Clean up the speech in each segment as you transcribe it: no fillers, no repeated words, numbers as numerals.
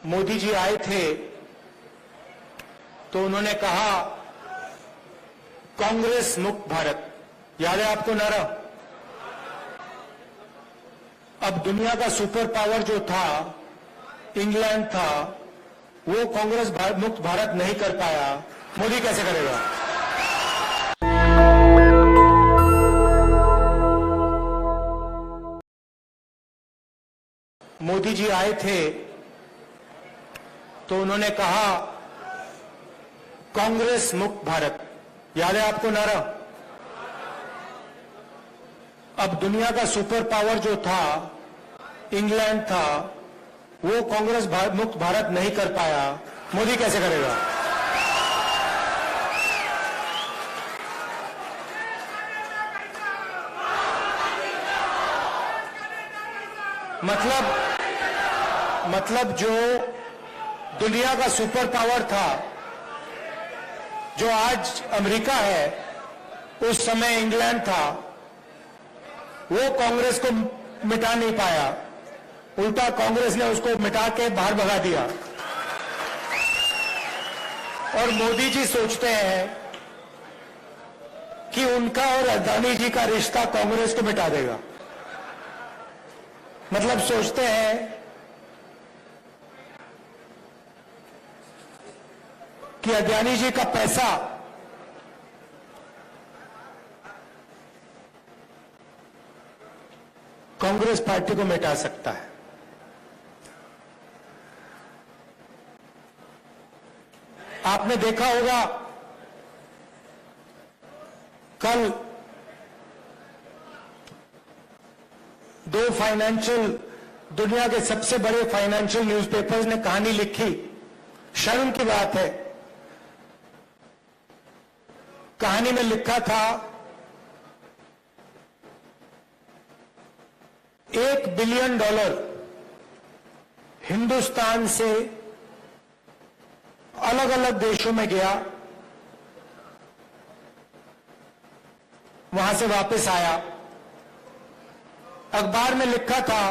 मोदी जी आए थे तो उन्होंने कहा कांग्रेस मुक्त भारत, याद है आपको नारा? अब दुनिया का सुपर पावर जो था इंग्लैंड था, वो कांग्रेस मुक्त भारत नहीं कर पाया, मोदी कैसे करेगा? मोदी जी आए थे तो उन्होंने कहा कांग्रेस मुक्त भारत, याद है आपको नारा? अब दुनिया का सुपर पावर जो था इंग्लैंड था, वो कांग्रेस मुक्त भारत नहीं कर पाया, मोदी कैसे करेगा? मतलब जो दुनिया का सुपर पावर था, जो आज अमेरिका है, उस समय इंग्लैंड था, वो कांग्रेस को मिटा नहीं पाया, उल्टा कांग्रेस ने उसको मिटा के बाहर भगा दिया। और मोदी जी सोचते हैं कि उनका और अदानी जी का रिश्ता कांग्रेस को मिटा देगा। मतलब सोचते हैं कि अदानी जी का पैसा कांग्रेस पार्टी को मिटा सकता है। आपने देखा होगा कल दो दुनिया के सबसे बड़े फाइनेंशियल न्यूज़पेपर्स ने कहानी लिखी। शर्म की बात है, कहानी में लिखा था $1 बिलियन हिंदुस्तान से अलग अलग देशों में गया, वहां से वापस आया। अखबार में लिखा था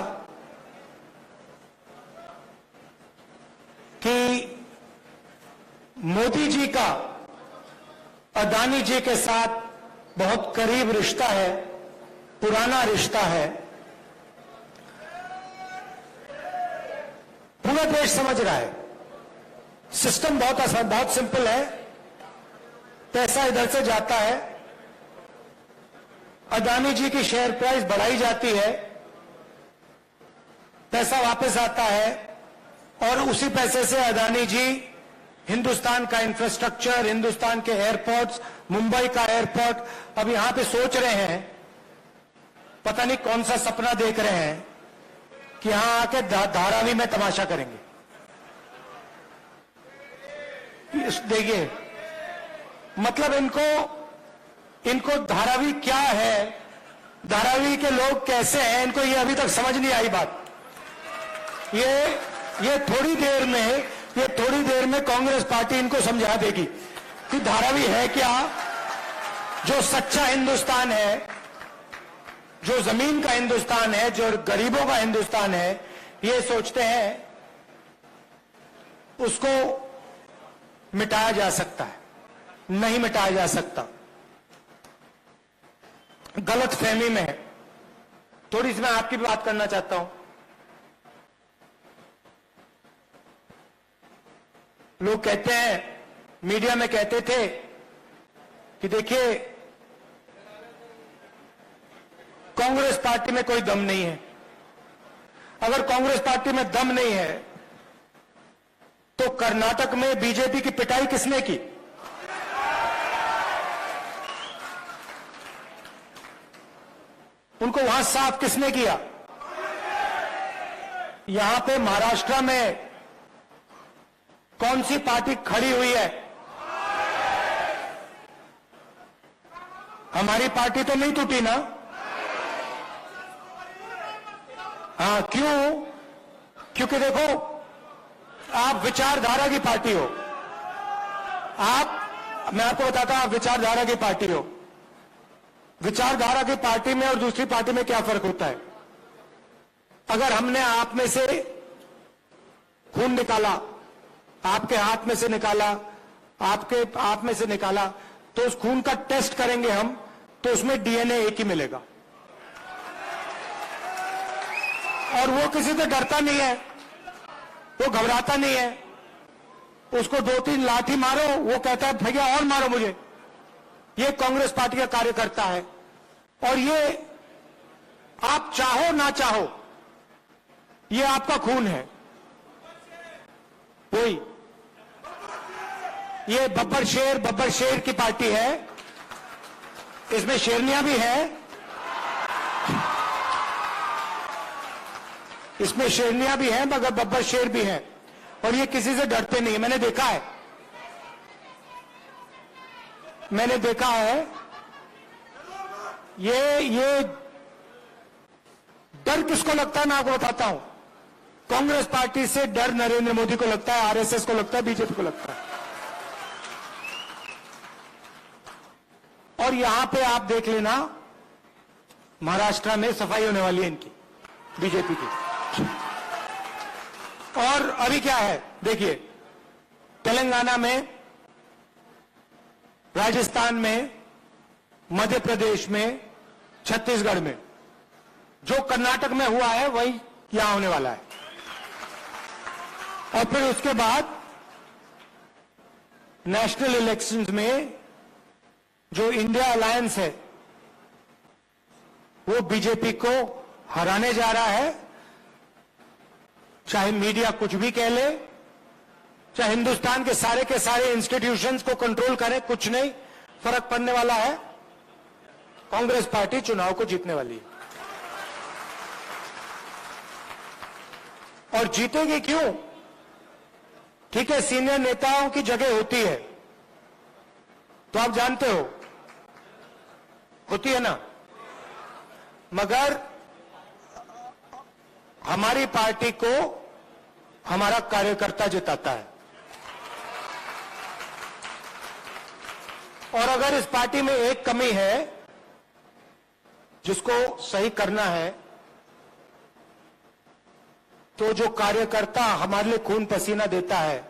कि मोदी जी का अदानी जी के साथ बहुत करीब रिश्ता है, पुराना रिश्ता है। पूरा देश समझ रहा है, सिस्टम बहुत सिंपल है। पैसा इधर से जाता है, अदानी जी की शेयर प्राइस बढ़ाई जाती है, पैसा वापस आता है, और उसी पैसे से अदानी जी हिंदुस्तान का इंफ्रास्ट्रक्चर, हिंदुस्तान के एयरपोर्ट्स, मुंबई का एयरपोर्ट, अब यहां पे सोच रहे हैं, पता नहीं कौन सा सपना देख रहे हैं कि यहां आके धारावी में तमाशा करेंगे। देखिए, मतलब इनको धारावी क्या है, धारावी के लोग कैसे हैं, इनको ये अभी तक समझ नहीं आई बात। ये थोड़ी देर में कांग्रेस पार्टी इनको समझा देगी कि धारावी है क्या। जो सच्चा हिंदुस्तान है, जो जमीन का हिंदुस्तान है, जो गरीबों का हिंदुस्तान है, ये सोचते हैं उसको मिटाया जा सकता है। नहीं मिटाया जा सकता, गलत फहमी में है। थोड़ी सी मैं आपकी भी बात करना चाहता हूं। लोग कहते हैं, मीडिया में कहते थे कि देखिए कांग्रेस पार्टी में कोई दम नहीं है। अगर कांग्रेस पार्टी में दम नहीं है तो कर्नाटक में बीजेपी की पिटाई किसने की? उनको वहां साफ किसने किया? यहां पे महाराष्ट्र में कौन सी पार्टी खड़ी हुई है? हमारी पार्टी तो नहीं टूटी ना? हाँ, क्यों? क्योंकि देखो, आप विचारधारा की पार्टी हो। मैं आपको बताता हूं, आप विचारधारा की पार्टी हो। विचारधारा की पार्टी में और दूसरी पार्टी में क्या फर्क होता है? अगर हमने आप में से खून निकाला, आपके हाथ में से निकाला, आपके आप में से निकाला, तो उस खून का टेस्ट करेंगे हम, तो उसमें डीएनए एक ही मिलेगा। और वो किसी से डरता नहीं है, वो घबराता नहीं है। उसको 2-3 लाठी मारो, वो कहता है भैया और मारो मुझे। ये कांग्रेस पार्टी का कार्यकर्ता है। और ये आप चाहो ना चाहो, ये आपका खून है। वही ये बब्बर शेर की पार्टी है, इसमें शेरनियां भी है, इसमें शेरनियां भी हैं, मगर बब्बर शेर भी हैं। और ये किसी से डरते नहीं है। मैंने देखा है, ये डर किसको लगता है मैं आपको बताता हूं। कांग्रेस पार्टी से डर नरेंद्र मोदी को लगता है, आरएसएस को लगता है, बीजेपी को लगता है। और यहां पे आप देख लेना, महाराष्ट्र में सफाई होने वाली है इनकी, बीजेपी की। और अभी क्या है देखिए, तेलंगाना में, राजस्थान में, मध्य प्रदेश में, छत्तीसगढ़ में, जो कर्नाटक में हुआ है वही यहां होने वाला है। और फिर उसके बाद नेशनल इलेक्शंस में जो इंडिया अलायंस है वो बीजेपी को हराने जा रहा है। चाहे मीडिया कुछ भी कह ले, चाहे हिंदुस्तान के सारे इंस्टीट्यूशंस को कंट्रोल करे, कुछ नहीं फर्क पड़ने वाला है। कांग्रेस पार्टी चुनाव को जीतने वाली है। और जीतेगी क्यों? ठीक है, सीनियर नेताओं की जगह होती है, तो आप जानते हो, होती है ना, मगर हमारी पार्टी को हमारा कार्यकर्ता जिताता है। और अगर इस पार्टी में एक कमी है जिसको सही करना है, तो जो कार्यकर्ता हमारे लिए खून पसीना देता है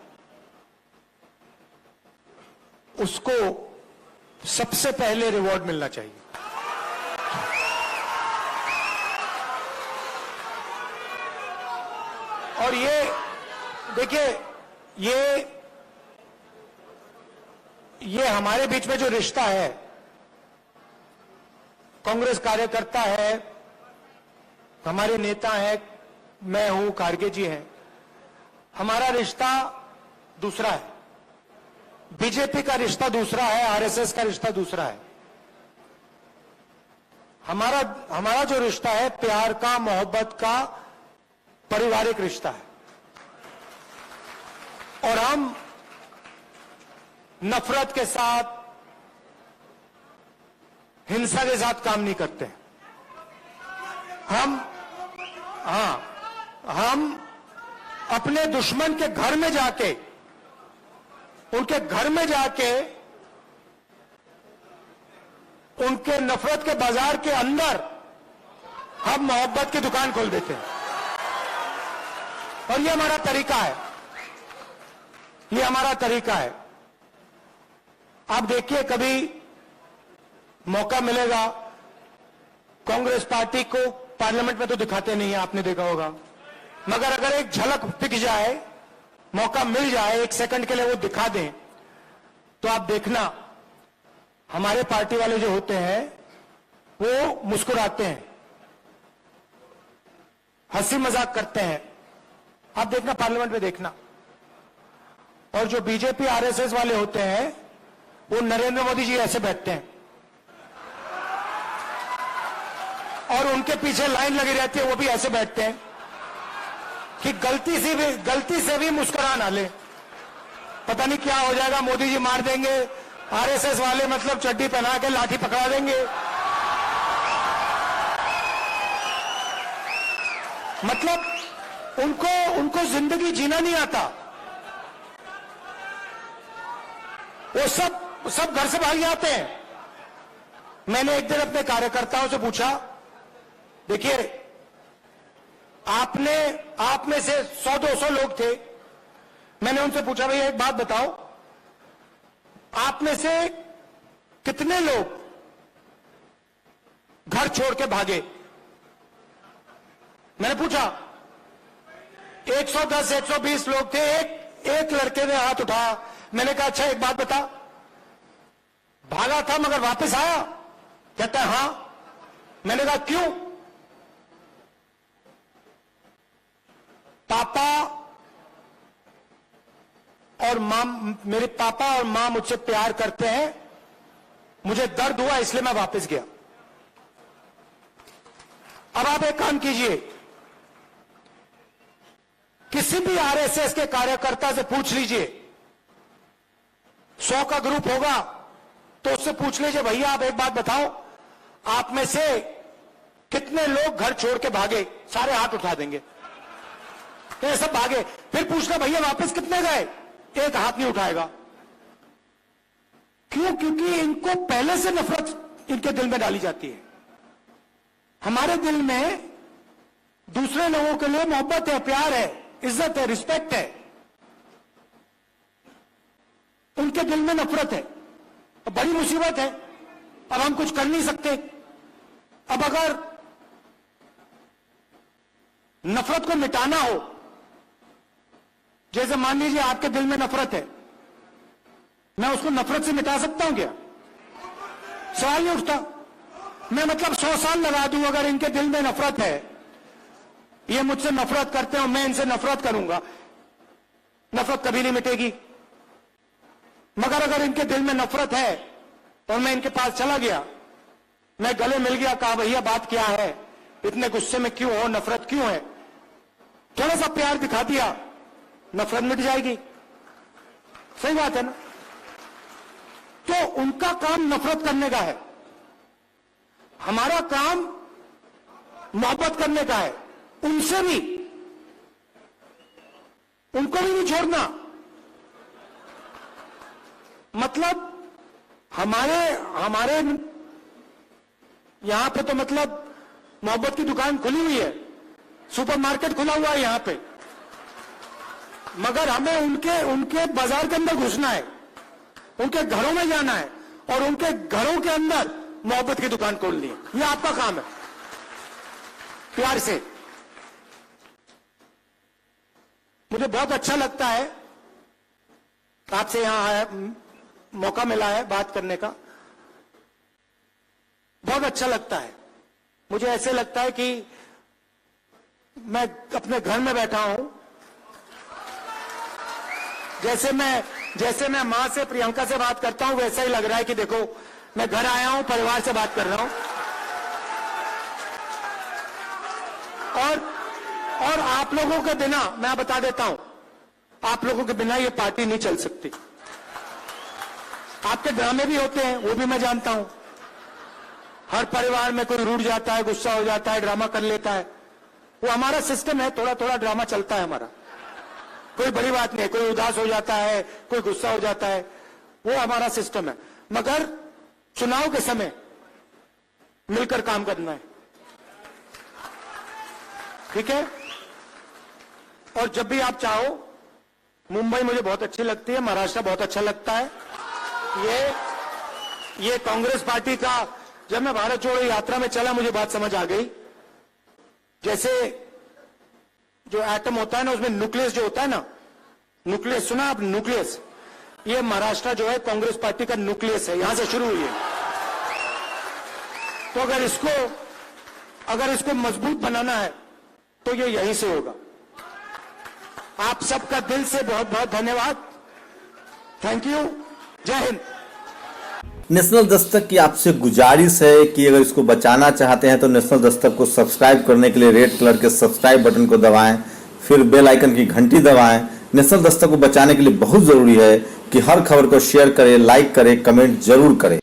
उसको सबसे पहले रिवॉर्ड मिलना चाहिए। और ये देखिए, ये हमारे बीच में जो रिश्ता है, कांग्रेस कार्यकर्ता है, हमारे नेता है, मैं हूं, खारगे जी हैं, हमारा रिश्ता दूसरा है। बीजेपी का रिश्ता दूसरा है, आरएसएस का रिश्ता दूसरा है। हमारा जो रिश्ता है प्यार का, मोहब्बत का, पारिवारिक रिश्ता है। और हम नफरत के साथ, हिंसा के साथ काम नहीं करते। हम अपने दुश्मन के घर में जाके, उनके घर में जाके, उनके नफरत के बाजार के अंदर हम मोहब्बत की दुकान खोल देते हैं। और ये हमारा तरीका है, ये हमारा तरीका है। आप देखिए, कभी मौका मिलेगा, कांग्रेस पार्टी को पार्लियामेंट में तो दिखाते नहीं है, आपने देखा होगा, मगर अगर एक झलक दिख जाए, मौका मिल जाए, 1 सेकंड के लिए वो दिखा दें, तो आप देखना हमारे पार्टी वाले जो होते हैं वो मुस्कुराते हैं, हंसी मजाक करते हैं। आप देखना, पार्लियामेंट में देखना। और जो बीजेपी आरएसएस वाले होते हैं वो नरेंद्र मोदी जी ऐसे बैठते हैं और उनके पीछे लाइन लगी रहती है, वो भी ऐसे बैठते हैं कि गलती से भी मुस्कुरा ना ले, पता नहीं क्या हो जाएगा, मोदी जी मार देंगे, आरएसएस वाले मतलब चड्डी पहना के लाठी पकड़ा देंगे। मतलब उनको जिंदगी जीना नहीं आता। वो सब घर से भाग जाते हैं। मैंने एक दिन अपने कार्यकर्ताओं से पूछा, देखिए आप में से 100-200 लोग थे मैंने उनसे पूछा, भैया एक बात बताओ, आप में से कितने लोग घर छोड़ के भागे? मैंने पूछा, 110 120 लोग थे। एक लड़के ने हाथ उठाया। मैंने कहा, अच्छा एक बात बता, भागा था मगर वापस आया? कहता है हां। मैंने कहा क्यों? पापा और मां, मेरे पापा और मां मुझसे प्यार करते हैं, मुझे दर्द हुआ इसलिए मैं वापस गया। अब आप एक काम कीजिए, किसी भी आरएसएस के कार्यकर्ता से पूछ लीजिए, 100 का ग्रुप होगा तो उससे पूछ लीजिए, भैया आप एक बात बताओ, आप में से कितने लोग घर छोड़ के भागे? सारे हाथ उठा देंगे, तो सब भागे। फिर पूछना, भैया वापस कितने गए? एक हाथ नहीं उठाएगा। क्यों? क्योंकि इनको पहले से नफरत इनके दिल में डाली जाती है। हमारे दिल में दूसरे लोगों के लिए मोहब्बत है, प्यार है, इज्जत है, रिस्पेक्ट है। उनके दिल में नफरत है। अब बड़ी मुसीबत है, अब हम कुछ कर नहीं सकते। अब अगर नफरत को मिटाना हो, जैसे मान लीजिए आपके दिल में नफरत है, मैं उसको नफरत से मिटा सकता हूं क्या? सवाल नहीं उठता। मैं मतलब 100 साल लगा दूं, अगर इनके दिल में नफरत है, ये मुझसे नफरत करते हो, मैं इनसे नफरत करूंगा, नफरत कभी नहीं मिटेगी। मगर अगर इनके दिल में नफरत है और मैं इनके पास चला गया, मैं गले मिल गया, कहा भैया बात क्या है, इतने गुस्से में क्यों हो, नफरत क्यों है, थोड़ा सा प्यार दिखा दिया, नफरत मिट जाएगी। सही बात है ना? तो उनका काम नफरत करने का है, हमारा काम मोहब्बत करने का है। उनसे भी, उनको भी नहीं छोड़ना। मतलब हमारे यहां पे तो मतलब मोहब्बत की दुकान खुली हुई है, सुपरमार्केट खुला हुआ है यहां पे, मगर हमें उनके बाजार के अंदर घुसना है, उनके घरों में जाना है और उनके घरों के अंदर मोहब्बत की दुकान खोलनी है। ये आपका काम है, प्यार से। मुझे बहुत अच्छा लगता है, आपसे यहां मौका मिला है बात करने का, बहुत अच्छा लगता है। मुझे ऐसे लगता है कि मैं अपने घर में बैठा हूं, जैसे मैं मां से, प्रियंका से बात करता हूं, वैसा ही लग रहा है कि देखो मैं घर आया हूं, परिवार से बात कर रहा हूं। और आप लोगों के बिना, मैं बता देता हूं, आप लोगों के बिना ये पार्टी नहीं चल सकती। आपके ड्रामे भी होते हैं, वो भी मैं जानता हूं। हर परिवार में कोई रूठ जाता है, गुस्सा हो जाता है, ड्रामा कर लेता है, वो हमारा सिस्टम है, थोड़ा थोड़ा ड्रामा चलता है हमारा, कोई बड़ी बात नहीं है। कोई उदास हो जाता है, कोई गुस्सा हो जाता है, वो हमारा सिस्टम है। मगर चुनाव के समय मिलकर काम करना है, ठीक है? और जब भी आप चाहो, मुंबई मुझे बहुत अच्छी लगती है, महाराष्ट्र बहुत अच्छा लगता है। ये कांग्रेस पार्टी का, जब मैं भारत जोड़ो यात्रा में चला, मुझे बात समझ आ गई। जैसे जो एटम होता है ना, उसमें न्यूक्लियस जो होता है ना, न्यूक्लियस सुना आप? न्यूक्लियस, ये महाराष्ट्र जो है कांग्रेस पार्टी का न्यूक्लियस है, यहां से शुरू हुई है। तो अगर इसको मजबूत बनाना है तो ये यहीं से होगा। आप सबका दिल से बहुत बहुत धन्यवाद, थैंक यू, जय हिंद। नेशनल दस्तक की आपसे गुजारिश है कि अगर इसको बचाना चाहते हैं तो नेशनल दस्तक को सब्सक्राइब करने के लिए रेड कलर के सब्सक्राइब बटन को दबाएं, फिर बेल आइकन की घंटी दबाएं। नेशनल दस्तक को बचाने के लिए बहुत जरूरी है कि हर खबर को शेयर करें, लाइक करें, कमेंट जरूर करें।